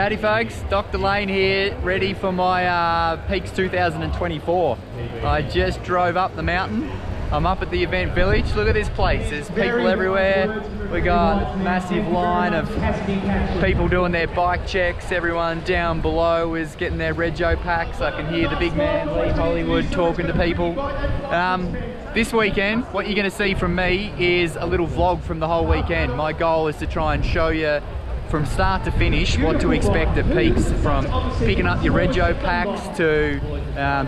Howdy folks, Dr. Lane here, ready for my Peaks 2024. I just drove up the mountain. I'm up at the event village. Look at this place, there's people everywhere. We got a massive line of people doing their bike checks. Everyone down below is getting their Rego packs. I can hear the big man Lee Hollywood talking to people. This weekend, what you're going to see from me is a little vlog from the whole weekend. My goal is to try and show you from start to finish what to expect at Peaks, from picking up your Rego packs to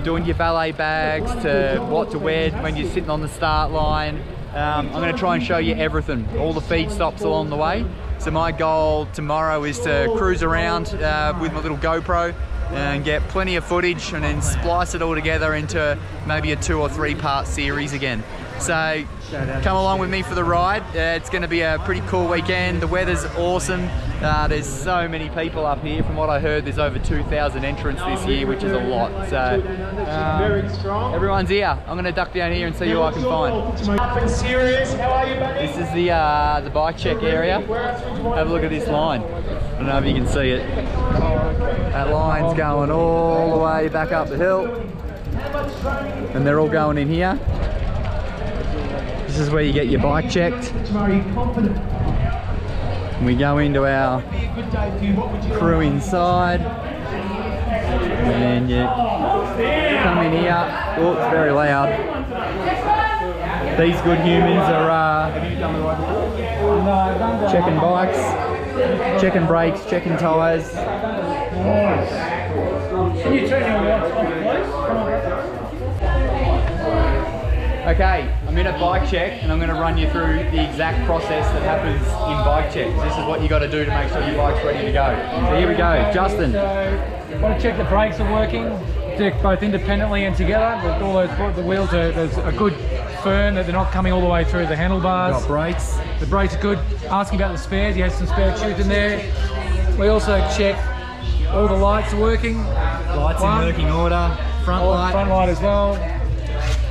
doing your valet bags to what to wear when you're sitting on the start line. I'm going to try and show you everything, all the feed stops along the way. So my goal tomorrow is to cruise around with my little GoPro and get plenty of footage and then splice it all together into maybe a 2 or 3 part series again. So come along with me for the ride. It's going to be a pretty cool weekend. The weather's awesome. There's so many people up here. From what I heard, there's over 2,000 entrants this year, which is a lot. So everyone's here. I'm going to duck down here and see who I can find. This is the bike check area. Have a look at this line. I don't know if you can see it. That line's going all the way back up the hill. And they're all going in here. This is where you get your bike checked. We go into our crew inside, and you come in here. Oh, it's very loud. These good humans are checking bikes, checking brakes, checking tyres. Can you turn your lights off, please? Okay, I'm in a bike check and I'm going to run you through the exact process that happens in bike checks. This is what you got to do to make sure your bike's ready to go. So here we go, Justin. Want to check the brakes are working, check both independently and together. All those, the wheels there's a good firm, that they're not coming all the way through the handlebars. Got brakes. The brakes are good. Asking about the spares, you have some spare tubes in there. We also check all the lights are working. Lights in working order. Front light. Front light as well.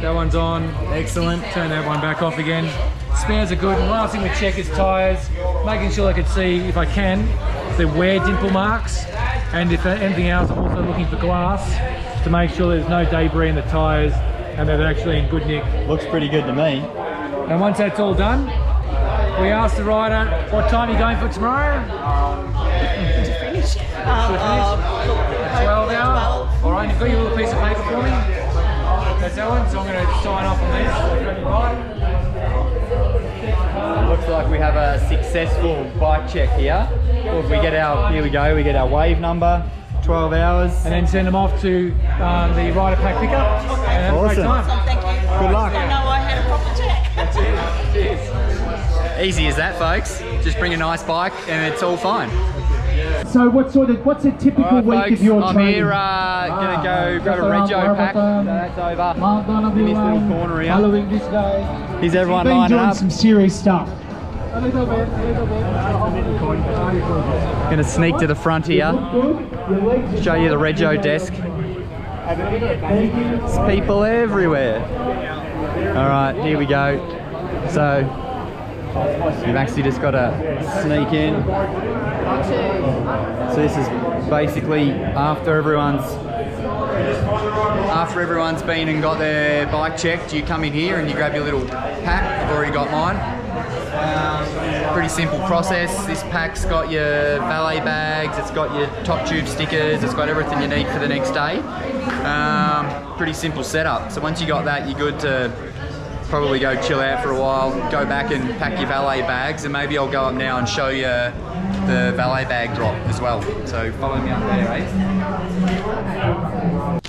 That one's on. Excellent. Turn that one back off again. Spares are good. And last thing we check is tyres. Making sure I can see, if I can, the wear dimple marks. And if anything else, I'm also looking for glass to make sure there's no debris in the tyres and they're actually in good nick. Looks pretty good to me. And once that's all done, we ask the rider, what time are you going for tomorrow? To finish. 12 hour. All right, you've got your little piece of paper for me. That's that one, so I'm going to sign off on this. Looks like we have a successful bike check here. Well, we get our, here we go, we get our wave number, 12 hours. And then send them off to the rider pack pickup. And have a great time. Awesome, thank you. Good luck. I know I had a proper check. That's it. Cheers. Easy as that, folks. Just bring a nice bike and it's all fine. So what's a typical week folks, of your I'm training? here gonna go grab a Rego pack. So that's over in this little corner here. Following this guy. Here's everyone Been lining doing up. some serious stuff. Gonna sneak to the front here. Show you the Rego desk. There's people everywhere. All right, here we go. So you've actually just got to sneak in. So this is basically after everyone's been and got their bike checked, you come in here and you grab your little pack. I've already got mine. Pretty simple process. This pack's got your valet bags, it's got your top tube stickers, it's got everything you need for the next day. Pretty simple setup. So once you got that, you're good to probably go chill out for a while, go back and pack your valet bags, and maybe I'll go up now and show you the valet bag drop as well. So follow me up there, eh?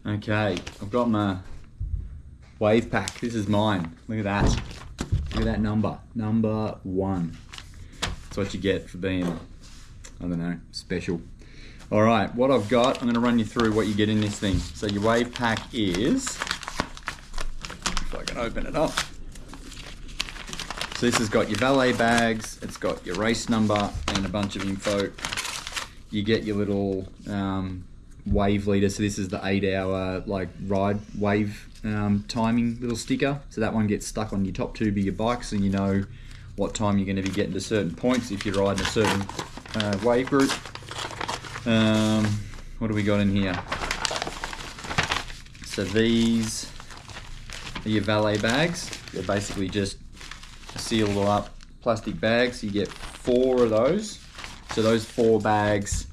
Okay, I've got my wave pack. This is mine. Look at that. Look at that number. Number 1. That's what you get for being, I don't know, special. All right, what I've got, I'm gonna run you through what you get in this thing. So your wave pack is, if I can open it up. So this has got your valet bags, it's got your race number and a bunch of info. You get your little wave leader. So this is the 8-hour like ride wave timing little sticker. So that one gets stuck on your top tube of your bike, so you know what time you're going to be getting to certain points if you're riding a certain wave group. What do we got in here? So these are your valet bags. They're basically just sealable up plastic bags. You get 4 of those. So those 4 bags,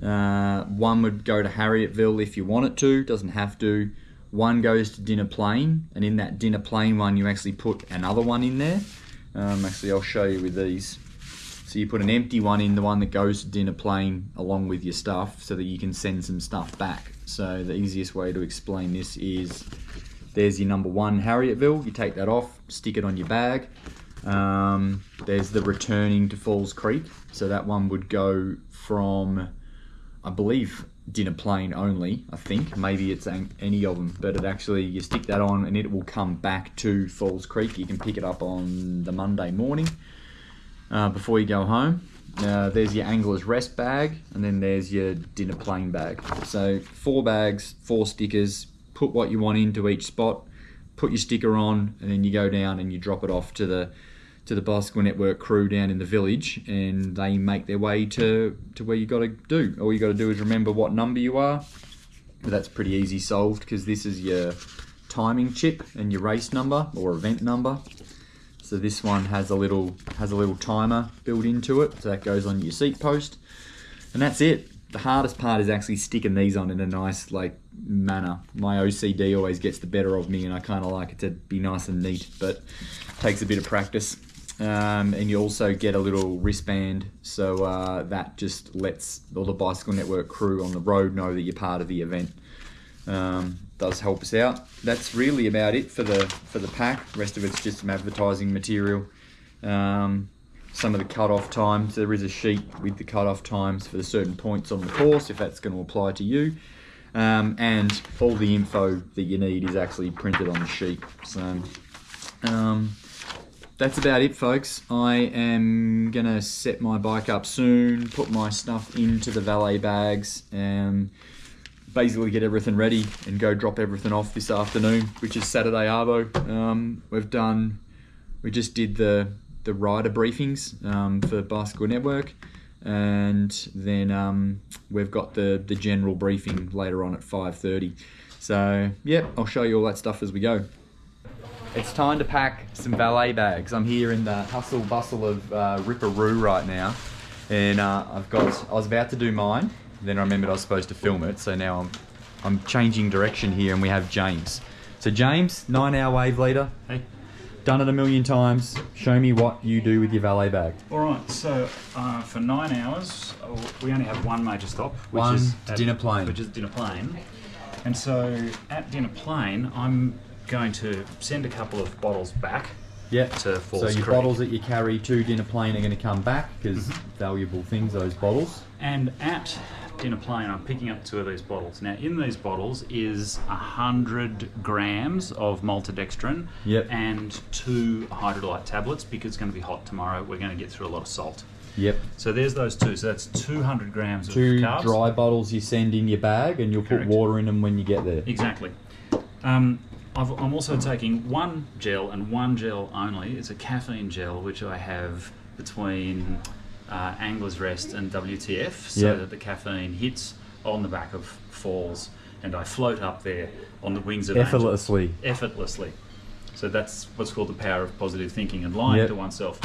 one would go to Harriettville if you want it to, doesn't have to. One goes to Dinner Plain, and in that Dinner Plain one you actually put another one in there. Actually I'll show you with these. So you put an empty one in, the one that goes to Dinner Plain along with your stuff, so that you can send some stuff back. So the easiest way to explain this is, there's your number 1 Harriettville, you take that off, stick it on your bag. There's the returning to Falls Creek, so that one would go from, I believe, Dinner Plain only, I think. Maybe it's any of them, but it actually, you stick that on and it will come back to Falls Creek. You can pick it up on the Monday morning before you go home. There's your Angler's Rest bag, and then there's your Dinner Plain bag. So 4 bags, 4 stickers, put what you want into each spot, put your sticker on, and then you go down and you drop it off to the Bicycle Network crew down in the village, and they make their way to where you got to do. All you got to do is remember what number you are. But that's pretty easy solved, because this is your timing chip and your race number or event number. So this one has a little timer built into it, so that goes on your seat post, and that's it. The hardest part is actually sticking these on in a nice manner. My OCD always gets the better of me, and I kind of like it to be nice and neat, but it takes a bit of practice. And you also get a little wristband, so that just lets all the Bicycle Network crew on the road know that you're part of the event. Does help us out. That's really about it for the pack. The rest of it's just some advertising material. Some of the cut-off times. There is a sheet with the cut-off times for the certain points on the course, if that's going to apply to you. And all the info that you need is actually printed on the sheet. So that's about it, folks. I am going to set my bike up soon, put my stuff into the valet bags, and basically get everything ready and go drop everything off this afternoon, which is Saturday Arvo. We just did the rider briefings for Bicycle Network, and then we've got the general briefing later on at 5:30. So yeah, I'll show you all that stuff as we go. It's time to pack some valet bags. I'm here in the hustle bustle of Ripperoo right now, and I was about to do mine, then I remembered I was supposed to film it, so now I'm changing direction here, and we have James. So James, 9-hour wave leader. Hey. Done it a million times. Show me what you do with your valet bag. Alright, so for 9 hours, we only have one major stop, which One is to Dinner Plain. Which is Dinner Plain. And so at Dinner Plain, I'm going to send a couple of bottles back to Falls So your Creek. bottles that you carry to Dinner Plain are going to come back, because valuable things, those bottles. And at Dinner Plain, I'm picking up 2 of these bottles. Now, in these bottles is 100 grams of maltodextrin and 2 hydrolyte tablets, because it's going to be hot tomorrow. We're going to get through a lot of salt. Yep. So there's those 2. So that's 200 grams of 2 carbs. dry bottles you send in your bag, and you'll Correct. put water in them when you get there. Exactly. I'm also taking 1 gel, and 1 gel only. It's a caffeine gel, which I have between Angler's Rest and WTF, so that the caffeine hits on the back of Falls, and I float up there on the wings of Effortlessly. Effortlessly. So that's what's called the power of positive thinking and lying Yep. to oneself.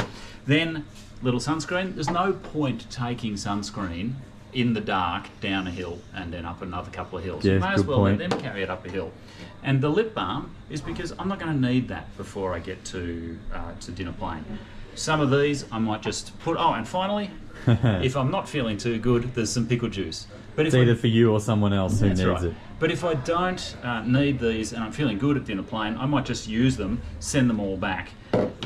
Then, little sunscreen. There's no point taking sunscreen in the dark down a hill and then up another couple of hills. Yeah, You may as good well point. let them carry it up a hill. And the lip balm is because I'm not going to need that before I get to dinner plane. Some of these I might just put. Oh, and finally, if I'm not feeling too good, there's some pickle juice. But if It's either for you or someone else who that's needs right. it. But if I don't need these and I'm feeling good at dinner plane, I might just use them, send them all back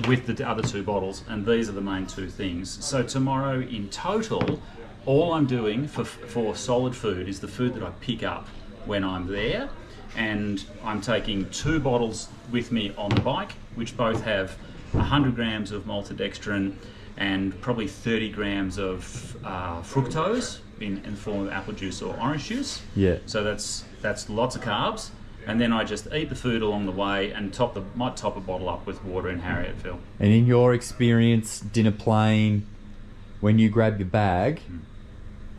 with the other 2 bottles, and these are the main 2 things. So tomorrow, in total, all I'm doing for solid food is the food that I pick up when I'm there, and I'm taking 2 bottles with me on the bike, which both have 100 grams of maltodextrin and probably 30 grams of fructose in the form of apple juice or orange juice. Yeah. So that's lots of carbs, and then I just eat the food along the way and might top a bottle up with water in Harriettville. And in your experience, dinner plane, when you grab your bag,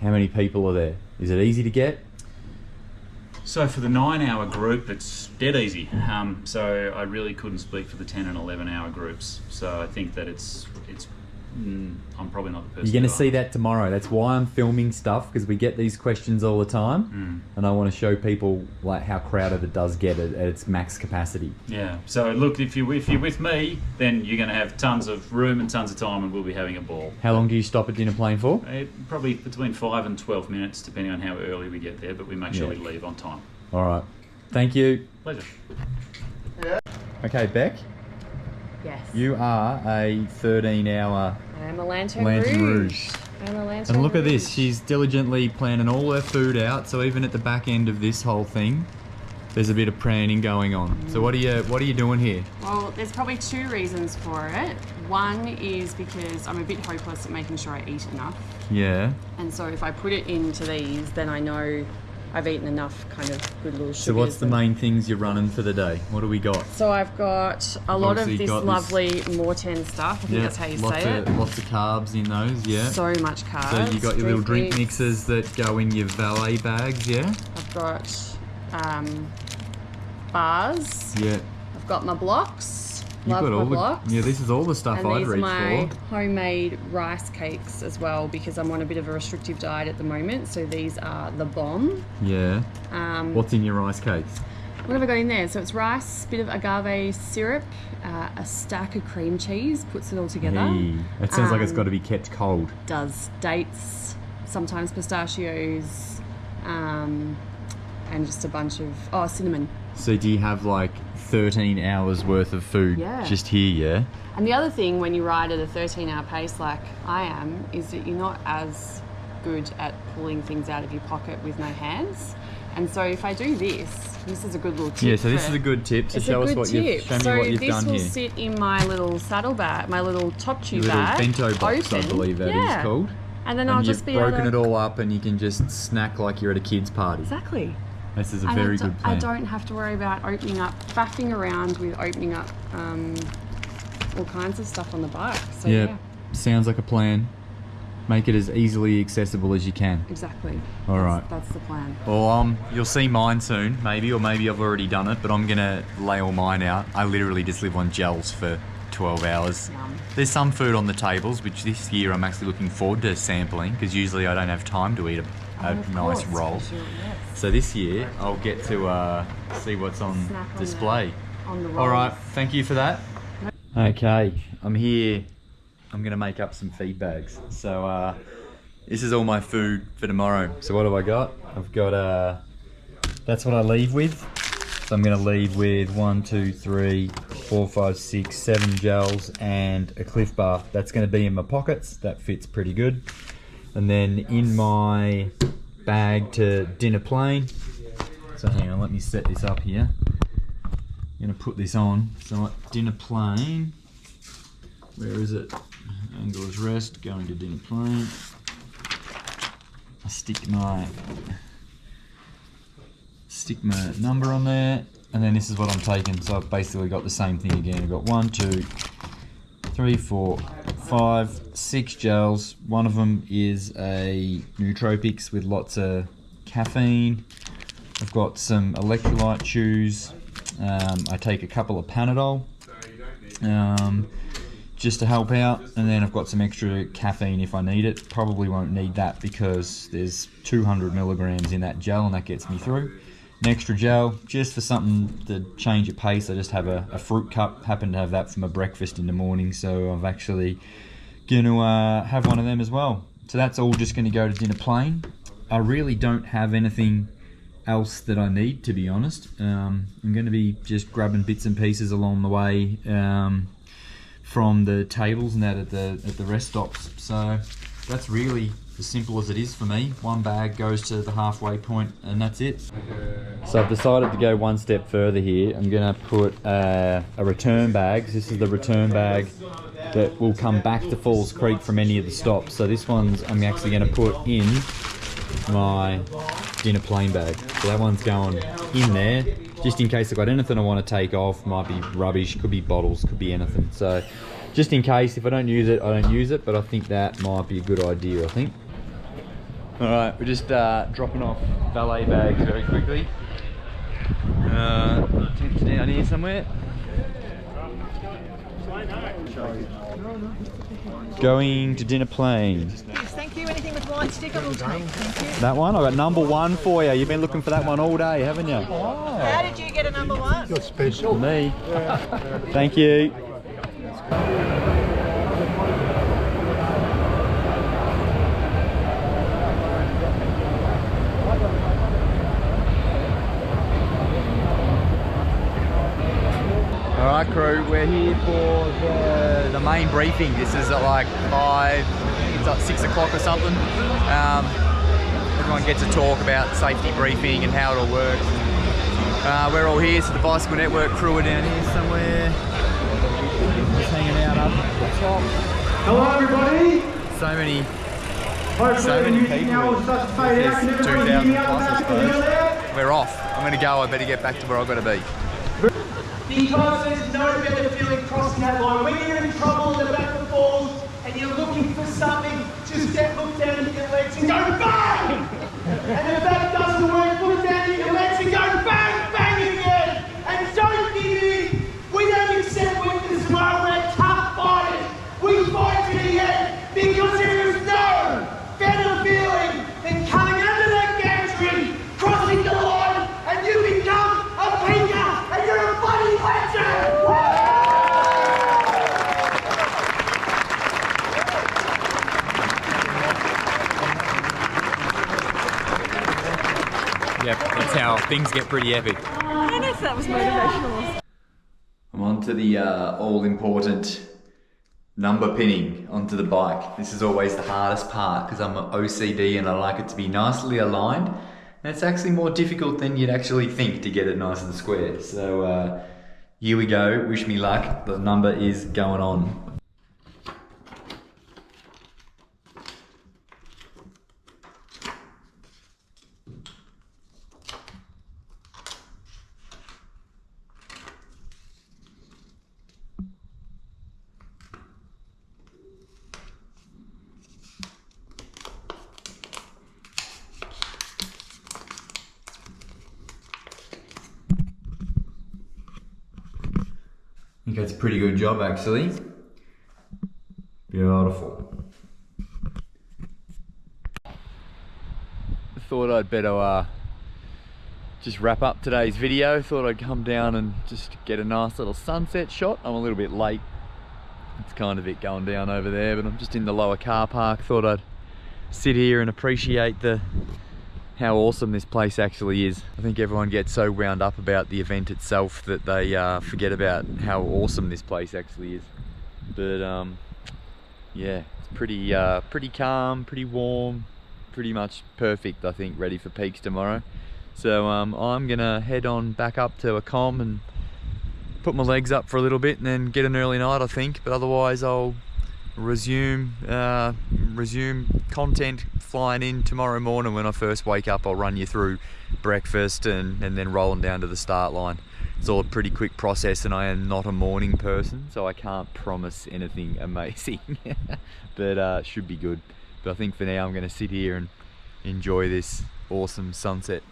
how many people are there? Is it easy to get? So for the 9-hour group, it's dead easy. So I really couldn't speak for the 10 and 11-hour groups. So I think that I'm probably not the person. You're going to to see that tomorrow. That's why I'm filming stuff, because we get these questions all the time, and I want to show people like how crowded it does get at its max capacity. Yeah. So look, if you're with me, then you're going to have tons of room and tons of time, and we'll be having a ball. How long do you stop at dinner plane for? Probably between 5 and 12 minutes, depending on how early we get there. But we make sure we leave on time. All right. Thank you. Pleasure. Okay, Beck, Yes. you are a 13-hour I am a Lantern Lantern Rouge. Rouge. I'm a Lantern And look at this, Rouge. she's diligently planning all her food out, so even at the back end of this whole thing, there's a bit of planning going on. So what are you doing here? Well, there's probably 2 reasons for it. One is because I'm a bit hopeless at making sure I eat enough. Yeah. And so if I put it into these, then I know I've eaten enough kind of good little sugars. So what's the main things you're running for the day? What do we got? So I've got a lot of Obviously this got this- lovely Morten stuff. I think that's how you lots say of, it. Lots of carbs in those, yeah. So much carbs. So you got your little drink mix. mixers that go in your valet bags, yeah? I've got bars. Yeah. I've got my blocks. You've Love got my all blocks. the, yeah, this is all the stuff And I'd these are reach my for. homemade rice cakes as well, because I'm on a bit of a restrictive diet at the moment. So these are the bomb. Yeah. What's in your rice cakes? What have I got in there? So it's rice, bit of agave syrup, a stack of cream cheese, puts it all together. Hey, it sounds like it's got to be kept cold. Does dates, sometimes pistachios, and just a bunch of, cinnamon. So do you have like 13 hours worth of food Yeah. just here, yeah? And the other thing when you ride at a 13-hour pace like I am is that you're not as good at pulling things out of your pocket with no hands. And so if I do this is a good little tip. Yeah, so this for- is a good tip. So It's show a us good what tip. you've show me So what you've this done will here. sit in my little saddle bag, my little top tube Your little bag. bento box, I open. believe that is Yeah. called. And then And I'll you've just be able broken to... it all up and you can just snack like you're at a kid's party. Exactly. This is a And very I good plan. I don't have to worry about faffing around with opening up all kinds of stuff on the bike. So yeah, Sounds like a plan. Make it as easily accessible as you can. exactly. All right. That's the plan. Well, you'll see mine soon, maybe, or maybe I've already done it, but I'm gonna lay all mine out. I literally just live on gels for 12 hours. Yum. There's some food on the tables, which this year I'm actually looking forward to sampling, because usually I don't have time to eat a Of nice course, roll. for sure, yes. So this year I'll get to see what's on Snack on display. On the All right, rolls. thank you for that. Okay, I'm here. I'm gonna make up some feed bags. So this is all my food for tomorrow. So what have I got? I've got that's what I leave with. So I'm gonna leave with 1, 2, 3, 4, 5, 6, 7 gels and a Cliff Bar. That's gonna be in my pockets. That fits pretty good. And then in my bag to dinner plane. So hang on, let me set this up here. I'm gonna put this on. So at dinner plane, where is it? Angler's rest, going to dinner plane. I stick my number on there, and then this is what I'm taking. So I've basically got the same thing again. I've got 1, 2, 3, 4, 5, 6 gels. One of them is a nootropics with lots of caffeine. I've got some electrolyte chews. I take a couple of Panadol, just to help out, and then I've got some extra caffeine if I need it. Probably won't need that because there's 200 milligrams in that gel and that gets me through. An extra gel just for something to change your pace. I just have a fruit cup, happen to have that for my breakfast in the morning, so I'm actually going to have one of them as well. So that's all just going to go to dinner plain. I really don't have anything else that I need, to be honest. I'm going to be just grabbing bits and pieces along the way from the tables and that at the rest stops. So that's really as simple as it is for me. One bag goes to the halfway point and that's it. So I've decided to go one step further here. I'm going to put a return bag. This is the return bag that will come back to Falls Creek from any of the stops. So this one's I'm actually going to put in my dinner plain bag. So that one's going in there just in case I've got anything I want to take off. Might be rubbish, could be bottles, could be anything. So just in case, if I don't use it, I don't use it, but I think that might be a good idea, I think. Alright, we're just dropping off valet bags very quickly. Down here somewhere. Going to dinner plain. Yes, thank you. Anything with wine sticker will take. Thank you. That one? I've got number one for you. You've been looking for that one all day, haven't you? Oh. How did you get a number one? You're special. Me. Thank you. Alright crew, we're here for the main briefing. This is at like 6 o'clock or something. Everyone gets to talk about safety briefing and how it all works. We're all here, so the Bicycle Network crew are down here somewhere. Just hanging out up at the top. Hello everybody. So many Hopefully people. will start to fade out. Can everybody 2,000 hear me out plus, I the back of the hill suppose. there? We're off. I'm going to go. I better get back to where I've got to be. Because there's no better feeling crossing that line. When you're in trouble in the back of the falls and you're looking for something, just look down at your legs and go bang! And if that doesn't work, look down at your legs and go bang, bang again! And don't give in! We don't accept weakness, we're tough fighters! We fight to the end because there is no better feeling than coming under that gantry, crossing the line, and you become a peaker and you're a bloody legend! Yep, that's how things get pretty epic. I don't know if that was motivational. I'm on to the all-important number pinning onto the bike. This is always the hardest part because I'm an OCD and I like it to be nicely aligned. And it's actually more difficult than you'd actually think to get it nice and square. So here we go, wish me luck. The number is going on. I think that's a pretty good job actually. Beautiful. Thought I'd better just wrap up today's video. Thought I'd come down and just get a nice little sunset shot. I'm a little bit late. It's kind of it going down over there, but I'm just in the lower car park. Thought I'd sit here and appreciate how awesome this place actually is. I think everyone gets so wound up about the event itself that they forget about how awesome this place actually is. But yeah, it's pretty calm, pretty warm, pretty much perfect, I think, ready for peaks tomorrow. So I'm gonna head on back up to a comm and put my legs up for a little bit and then get an early night, I think. But otherwise I'll resume content flying in tomorrow morning. When I first wake up, I'll run you through breakfast and then rolling down to the start line. It's all a pretty quick process and I am not a morning person, so I can't promise anything amazing. But should be good. But I think for now I'm going to sit here and enjoy this awesome sunset.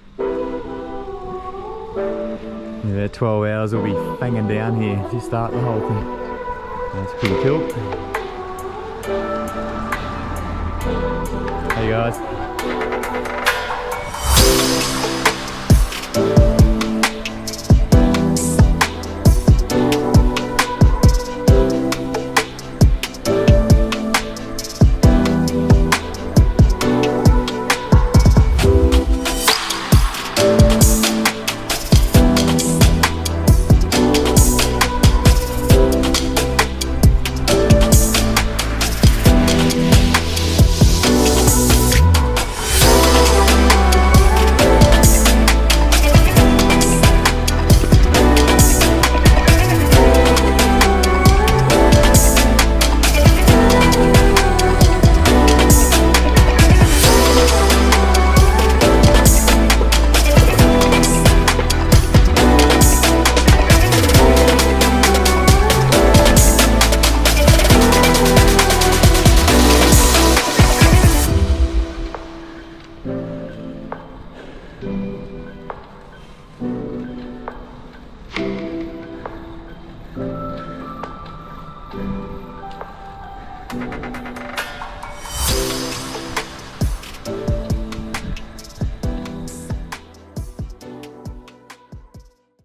Yeah, 12 hours will be hanging down here to start the whole thing. That's pretty cool. Hey guys.